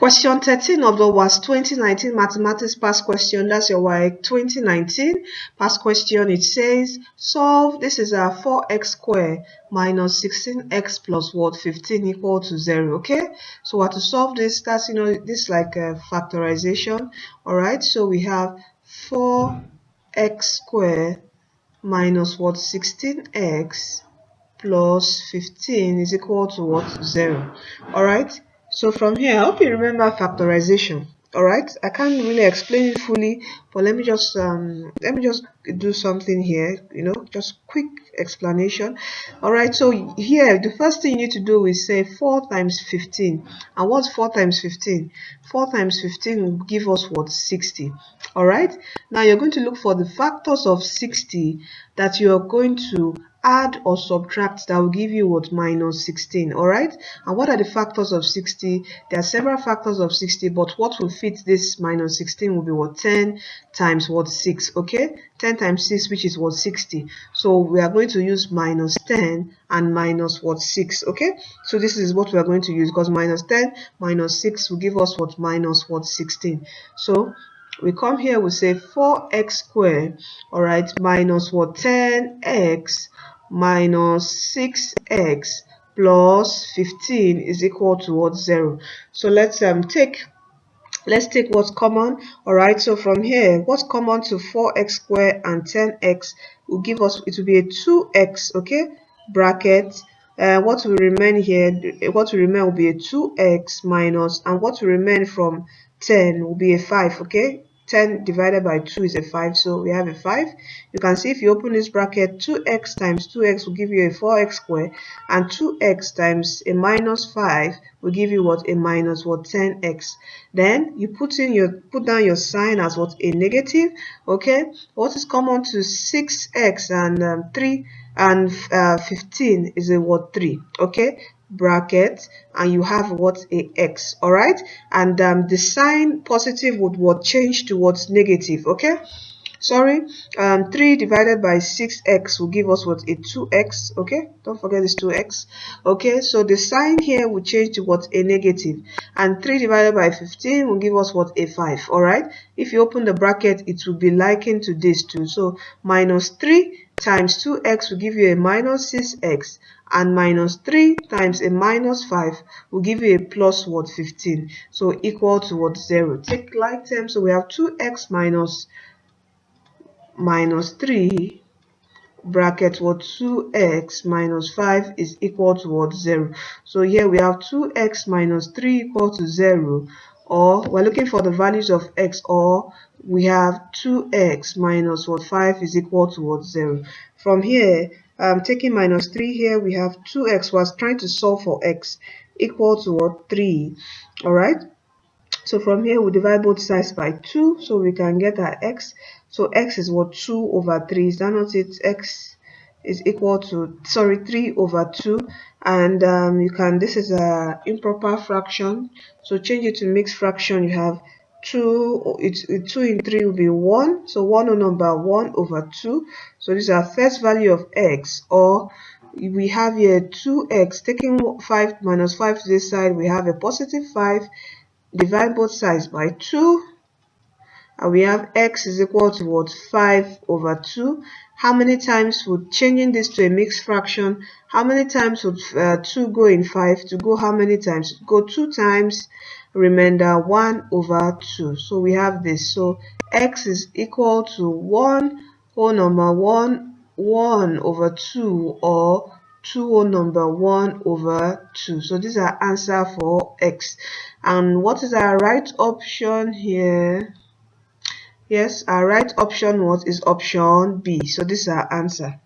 Question 13 of the WASSCE 2019 Mathematics Past Question. That's your WAEC 2019 Past Question. It says, solve, this is a 4x squared minus 16x plus what? 15 equal to 0. Okay, so we have to solve this. That's, this like a factorization. Alright, so we have 4x squared minus what? 16x plus 15 is equal to what? 0. Alright, so from here, I hope you remember factorization. Alright, I can't really explain it fully, but let me just do something here, just quick explanation. Alright, so here the first thing you need to do is say 4 times 15. And what's 4 times 15? 4 times 15 will give us what? 60. Alright, now you're going to look for the factors of 60 that you are going to add or subtract that will give you what? Minus 16. Alright, and what are the factors of 60? There are several factors of 60, but what will fit this minus 16 will be what? 10 times what? 6. Okay, 10 times 6, which is what? 60. So we are going to use minus 10 and minus what? 6. Okay, so this is what we are going to use, because minus 10 minus 6 will give us what? Minus what? 16. So we come here, we say 4x squared, alright, minus what? 10x minus 6x plus 15 is equal to what? 0. So let's take what's common. Alright, so from here, what's common to 4x squared and 10x will give us, it will be a 2x, okay, bracket. What will remain here, what will remain will be a 2x minus, and what will remain from 10 will be a 5, okay. 10 divided by 2 is a 5, so we have a 5. You can see if you open this bracket, 2x times 2x will give you a 4x squared, and 2x times a minus 5 will give you what? A minus what? 10x. Then you put down your sign as what? A negative. Okay, what is common to 6x and 3 and 15 is a what? 3. Okay, bracket, and you have what? A x. All right, and the sign positive would what? Change towards negative. Okay, sorry, 3 divided by 6x will give us what? A 2x. Okay, don't forget this 2x. Okay, so the sign here will change to what? A negative, and 3 divided by 15 will give us what? A 5. All right, if you open the bracket, it will be likened to this too. So minus 3 times 2x will give you a minus 6x, and minus 3 times a minus 5 will give you a plus what? 15. So equal to what? 0. Take like terms, so we have 2x minus 3 bracket what? 2x minus 5 is equal to what? 0. So here we have 2x minus 3 equal to 0, or we're looking for the values of x, or we have 2x minus what? 5 is equal to what? 0. From here, taking minus 3 here, we have 2x, was trying to solve for x, equal to what? 3. All right, so from here we divide both sides by 2, so we can get our x. So x is what? 2 over 3. Is that not it? X is equal to, sorry, 3 over 2. And you can, this is a improper fraction, so change it to mixed fraction. You have 2, 2 in 3 will be 1, so 1 whole number 1 over 2. So this is our first value of x, or we have here 2x. Taking 5 minus 5 to this side, we have a positive 5. Divide both sides by 2, and we have x is equal to what? 5 over 2. How many times would, changing this to a mixed fraction, how many times would 2 go in 5? To go how many times? Go 2 times, remainder 1 over 2. So we have this. So x is equal to 1 whole number 1 over 2, or 2 whole number 1 over 2. So this is our answer for x. And what is our right option here? Yes, our right option what is option B. So this is our answer.